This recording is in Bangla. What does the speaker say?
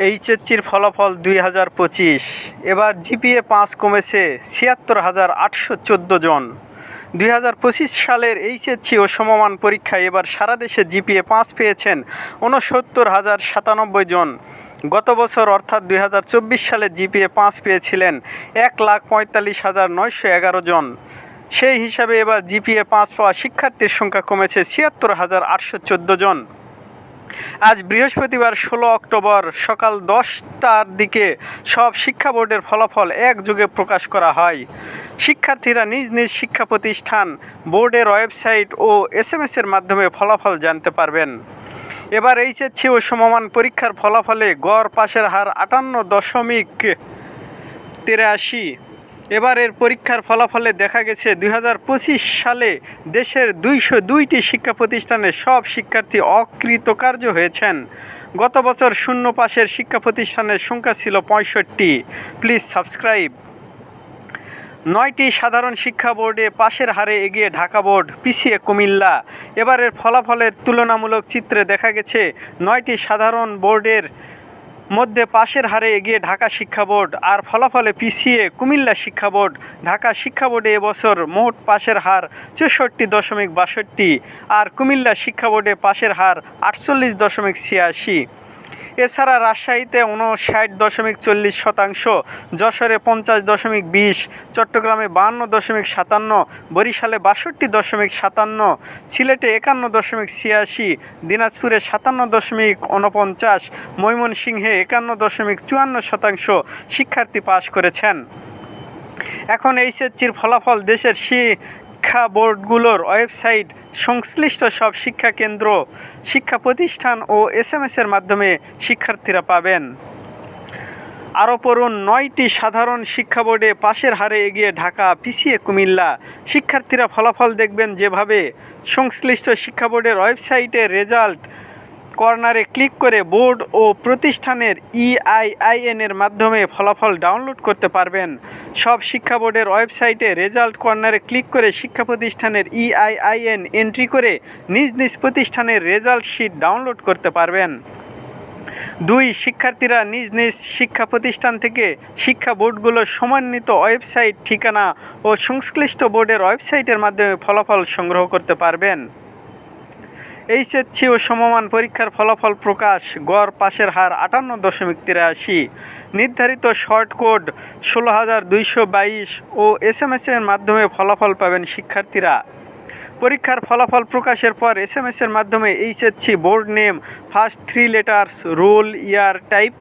এইচএসসির ফলাফল 2025। এবার জিপিএ 5 কমেছে ৭৬,৮১৪ জন। 2025 সালের এইচএসসি ও সমমান পরীক্ষায় এবার সারা দেশে জিপিএ 5 পেয়েছেন ৬৯,০৯৭ জন। গত বছর অর্থাৎ 2024 সালে জিপিএ 5 পেয়েছিলেন ১,৪৫,৯১১ জন। সেই হিসাবে এবার জিপিএ 5 পাওয়া শিক্ষার্থীর সংখ্যা কমেছে ৭৬,৮১৪ জন। আজ বৃহস্পতিবার 16 অক্টোবর সকাল 10টার দিকে সব শিক্ষা বোর্ডের ফলাফল একযোগে প্রকাশ করা হয়। শিক্ষার্থীরা নিজ নিজ শিক্ষা প্রতিষ্ঠান, বোর্ডের ওয়েবসাইট ও এসএমএসের মাধ্যমে ফলাফল জানতে পারবেন। এবার এইচএসসি ও সমমান পরীক্ষার ফলাফলে গড় পাশের হার 58.83। এবারের পরীক্ষার ফলাফলে দেখা গেছে 2025 সালে দেশের 202টি শিক্ষা প্রতিষ্ঠানের সব শিক্ষার্থী অকৃতকার্য হয়েছেন। গত বছর শূন্য পাশের শিক্ষা প্রতিষ্ঠানের সংখ্যা ছিল 65। Please subscribe. 9টি সাধারণ শিক্ষা বোর্ডে পাশের হারে এগিয়ে ঢাকা বোর্ড, পিছিয়ে কুমিল্লা। এবারের ফলাফলের তুলনামূলক চিত্রে দেখা গেছে 9টি সাধারণ বোর্ডের মধ্যে পাশের হারে এগিয়ে ঢাকা শিক্ষা বোর্ড, আর ফলাফলে পিছিয়ে কুমিল্লা শিক্ষা বোর্ড। ঢাকা শিক্ষা বোর্ডে এবছর মোট পাশের হার 64.62, আর কুমিল্লা শিক্ষা বোর্ডে পাশের হার 48.86। এছাড়া রাজশাহীতে 59.40%, যশোরে 50.20, চট্টগ্রামে 52.57, বরিশালে 62.57, সিলেটে 51.86, দিনাজপুরে 57.49, ময়মনসিংহে 51.54% শিক্ষার্থী পাস করেছেন। এখন এইচএসসির ফলাফল দেশের শিক্ষা বোর্ডগুলোর ওয়েবসাইট, সংশ্লিষ্ট সব শিক্ষা কেন্দ্র, শিক্ষা প্রতিষ্ঠান ও এসএমএসের মাধ্যমে শিক্ষার্থীরা পাবেন। আরও পড়ুন, 9টি সাধারণ শিক্ষা বোর্ডে পাশের হারে এগিয়ে ঢাকা, পিছিয়ে কুমিল্লা। শিক্ষার্থীরা ফলাফল দেখবেন যেভাবে: সংশ্লিষ্ট শিক্ষা বোর্ডের ওয়েবসাইটে রেজাল্ট কর্নারে ক্লিক করে বোর্ড ও প্রতিষ্ঠানের EIN-এর মাধ্যমে ফলাফল ডাউনলোড করতে পারবেন। সব শিক্ষা বোর্ডের ওয়েবসাইটে রেজাল্ট কর্নারে ক্লিক করে শিক্ষা প্রতিষ্ঠানের EIN এন্ট্রি করে নিজ নিজ প্রতিষ্ঠানের রেজাল্ট শিট ডাউনলোড করতে পারবেন। 2. শিক্ষার্থীরা নিজ নিজ শিক্ষা প্রতিষ্ঠান থেকে শিক্ষা বোর্ডগুলোর সমন্বিত ওয়েবসাইট, ঠিকানা ও সংশ্লিষ্ট বোর্ডের ওয়েবসাইটের মাধ্যমে ফলাফল সংগ্রহ করতে পারবেন। এইচএসসি ও সমমান পরীক্ষার ফলাফল প্রকাশ। গড় পাশের হার 58.83। নির্ধারিত শর্ট কোড 16,222 ও এসএমএসের মাধ্যমে ফলাফল পাবেন শিক্ষার্থীরা। পরীক্ষার ফলাফল প্রকাশের পর এসএমএসের মাধ্যমে HSC board name, first 3 letters, roll, year, type